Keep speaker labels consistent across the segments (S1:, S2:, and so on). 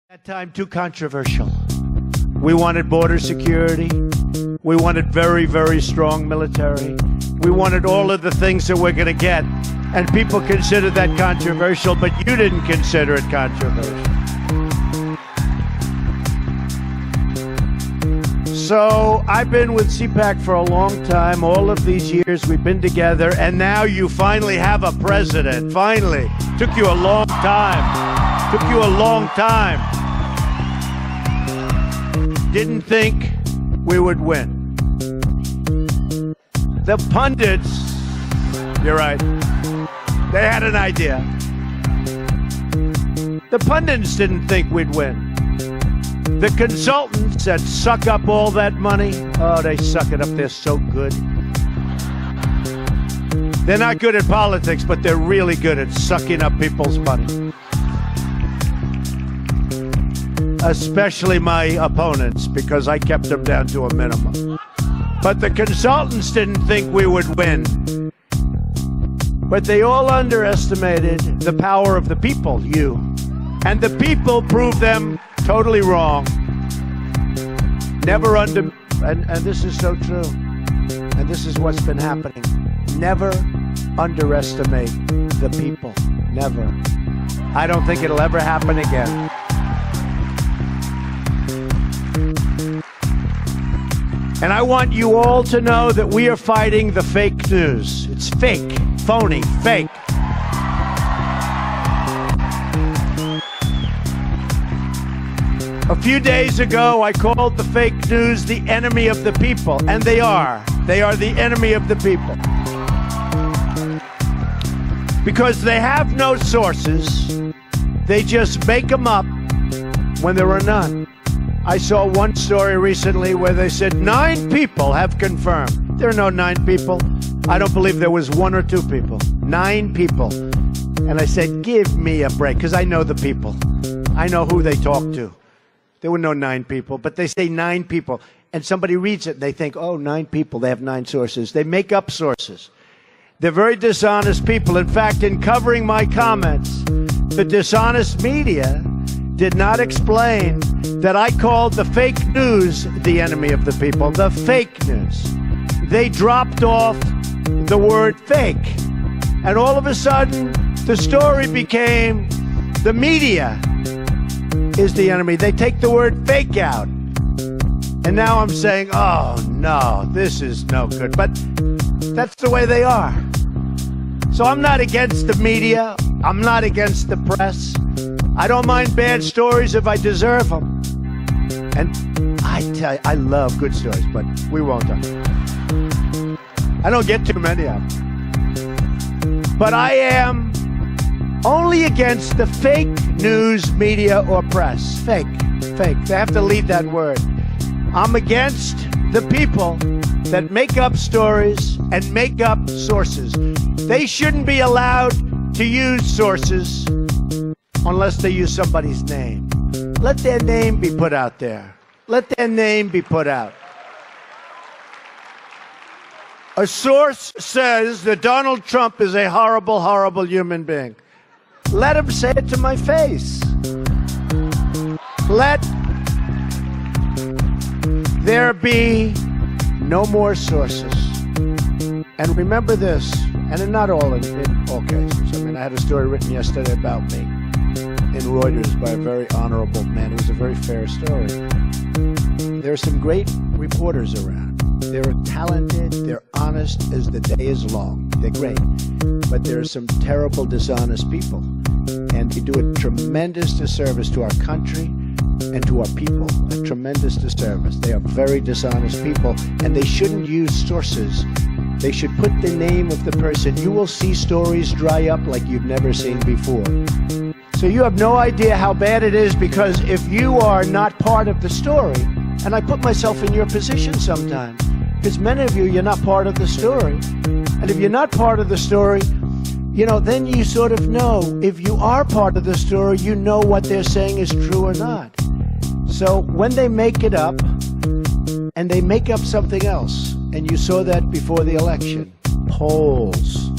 S1: That time too controversial. We wanted border security. We wanted very, very strong military. We wanted all of the things that we're going to get. And people considered that controversial, but you didn't consider it controversial. So I've been with CPAC for a long time. All of these years we've been together, and now you finally have a president. Finally. Took you a long time. Took you a long time. Didn't think we would win. The pundits, you're right, they had an idea. The pundits didn't think we'd win. The consultants that suck up all that money, oh, they suck it up, they're so good. They're not good at politics, but they're really good at sucking up people's money. Especially my opponents, because I kept them down to a minimum. But the consultants didn't think we would win. But they all underestimated the power of the people, you. And the people proved them totally wrong. Never and this is so true. And this is what's been happening. Never underestimate the people. Never. I don't think it'll ever happen again. And I want you all to know that we are fighting the fake news. It's fake, phony, fake. A few days ago, I called the fake news the enemy of the people, and they are. They are the enemy of the people. Because they have no sources, they just make them up when there are none. I saw one story recently where they said 9 people have confirmed. There are no 9 people. I don't believe there was 1 or 2 people. 9 people. And I said, give me a break, because I know the people. I know who they talk to. There were no 9 people, but they say 9 people. And somebody reads it, and they think, oh, 9 people, they have 9 sources. They make up sources. They're very dishonest people. In fact, in covering my comments, the dishonest media did not explain that I called the fake news the enemy of the people, the fake news. They dropped off the word fake. And all of a sudden, the story became the media is the enemy. They take the word fake out. And now I'm saying, oh, no, this is no good. But that's the way they are. So I'm not against the media. I'm not against the press. I don't mind bad stories if I deserve them. And I tell you, I love good stories, but we won't talk. I don't get too many of them. But I am only against the fake news, media, or press. Fake. Fake. They have to leave that word. I'm against the people that make up stories and make up sources. They shouldn't be allowed to use sources unless they use somebody's name. Let their name be put out there. Let their name be put out. A source says that Donald Trump is a horrible, horrible human being. Let him say it to my face. Let there be no more sources. And remember this, and not all in all cases. I mean, I had a story written yesterday about me in Reuters by a very honorable man. It was a very fair story. There are some great reporters around. They're talented, they're honest as the day is long. They're great. But there are some terrible, dishonest people. And they do a tremendous disservice to our country and to our people. A tremendous disservice. They are very dishonest people, and they shouldn't use sources. They should put the name of the person. You will see stories dry up like you've never seen before. So you have no idea how bad it is, because if you are not part of the story, and I put myself in your position sometimes, because many of you, you're not part of the story. And if you're not part of the story, you know, then you sort of know. If you are part of the story, you know what they're saying is true or not. So when they make it up, and they make up something else, and you saw that before the election, polls.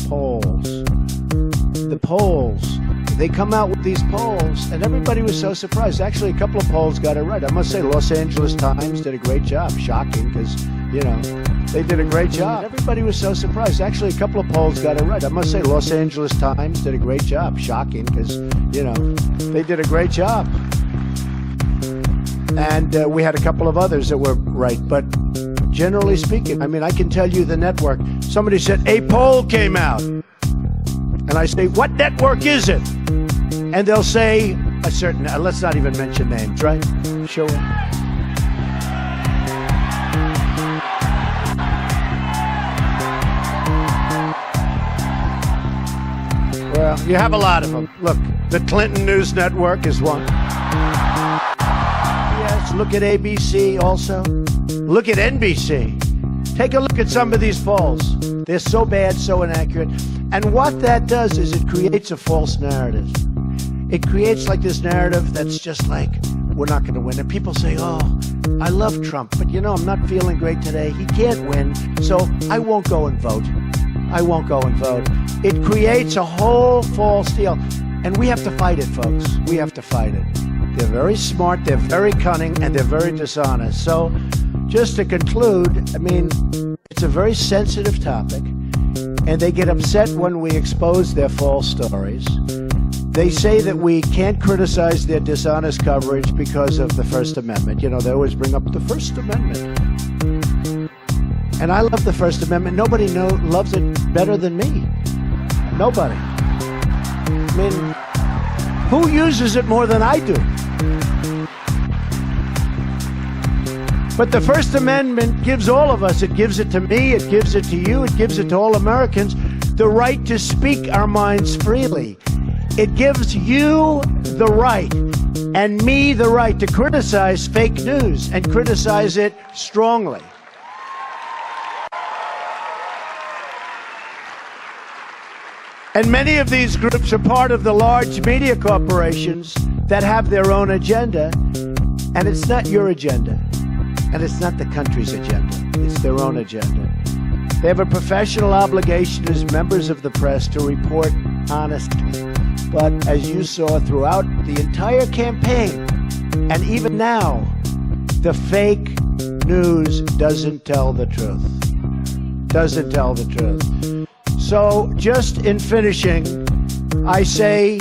S1: The polls, they come out with these polls, and everybody was so surprised. Actually, a couple of polls got it right. I must say, Los Angeles Times did a great job. Shocking, because, you know, they did a great job. Everybody was so surprised. Actually, a couple of polls got it right. I must say, Los Angeles Times did a great job. Shocking, because, you know, they did a great job. And we had a couple of others that were right. But generally speaking, I mean, I can tell you the network. Somebody said, a poll came out. And I say, what network is it? And they'll say a certain, let's not even mention names, right? Show it. Well, you have a lot of them. Look, the Clinton News Network is one. Yes, look at ABC also. Look at NBC. Take a look at some of these polls. They're so bad, so inaccurate. And what that does is it creates a false narrative. It creates like this narrative that's just like, we're not going to win. And people say, oh, I love Trump, but you know, I'm not feeling great today. He can't win, so I won't go and vote. I won't go and vote. It creates a whole false deal. And we have to fight it, folks. We have to fight it. They're very smart, they're very cunning, and they're very dishonest. So just to conclude, I mean, it's a very sensitive topic, and they get upset when we expose their false stories. They say that we can't criticize their dishonest coverage because of the First Amendment. You know, they always bring up the First Amendment. And I love the First Amendment. Nobody loves it better than me. Nobody. I mean, who uses it more than I do? But the First Amendment gives all of us, it gives it to me, it gives it to you, it gives it to all Americans, the right to speak our minds freely. It gives you the right and me the right to criticize fake news and criticize it strongly. And many of these groups are part of the large media corporations that have their own agenda, and it's not your agenda, and it's not the country's agenda, it's their own agenda. They have a professional obligation as members of the press to report honestly. But as you saw throughout the entire campaign, and even now, the fake news doesn't tell the truth. Doesn't tell the truth. So just in finishing, I say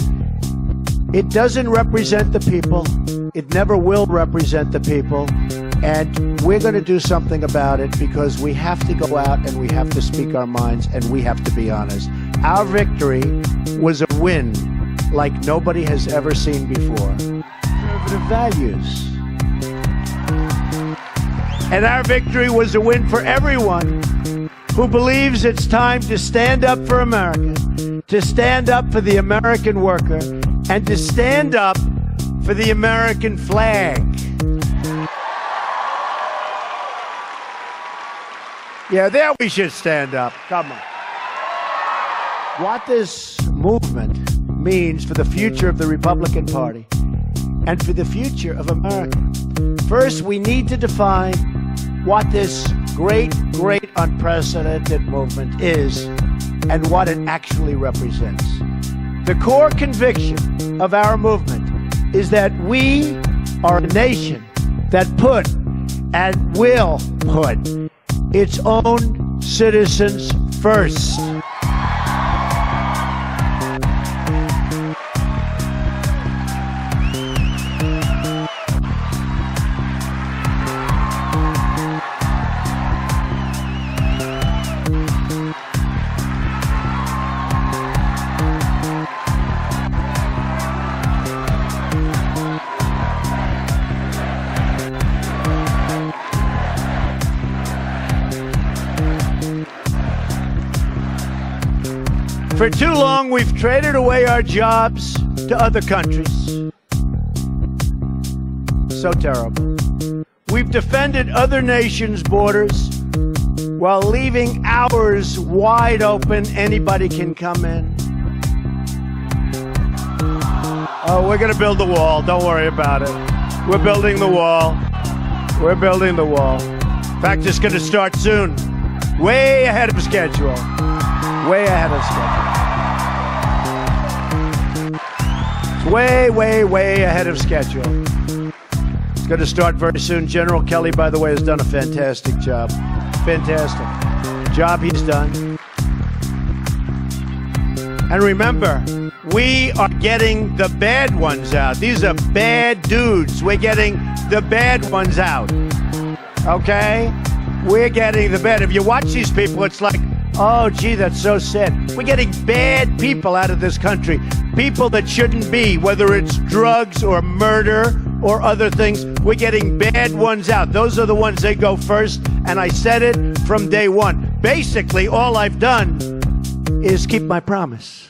S1: it doesn't represent the people. It never will represent the people. And we're going to do something about it because we have to go out and we have to speak our minds and we have to be honest. Our victory was a win like nobody has ever seen before. Conservative values. And our victory was a win for everyone who believes it's time to stand up for America, to stand up for the American worker, and to stand up for the American flag. Yeah, there we should stand up. Come on. What this movement means for the future of the Republican Party and for the future of America. First, we need to define what this great, unprecedented movement is and what it actually represents. The core conviction of our movement is that we are a nation that put and will put its own citizens first. For too long, we've traded away our jobs to other countries. So terrible. We've defended other nations' borders while leaving ours wide open. Anybody can come in. Oh, we're going to build the wall. Don't worry about it. We're building the wall. We're building the wall. In fact, it's going to start soon. Way ahead of schedule. Way ahead of schedule. Way, way, way ahead of schedule. It's going to start very soon. General Kelly, by the way, has done a fantastic job. Fantastic job he's done. And remember, we are getting the bad ones out. These are bad dudes. We're getting the bad ones out. Okay? We're getting the bad. If you watch these people, it's like, oh, gee, that's so sad. We're getting bad people out of this country. People that shouldn't be, whether it's drugs or murder or other things. We're getting bad ones out. Those are the ones that go first. And I said it from day one. Basically, all I've done is keep my promise.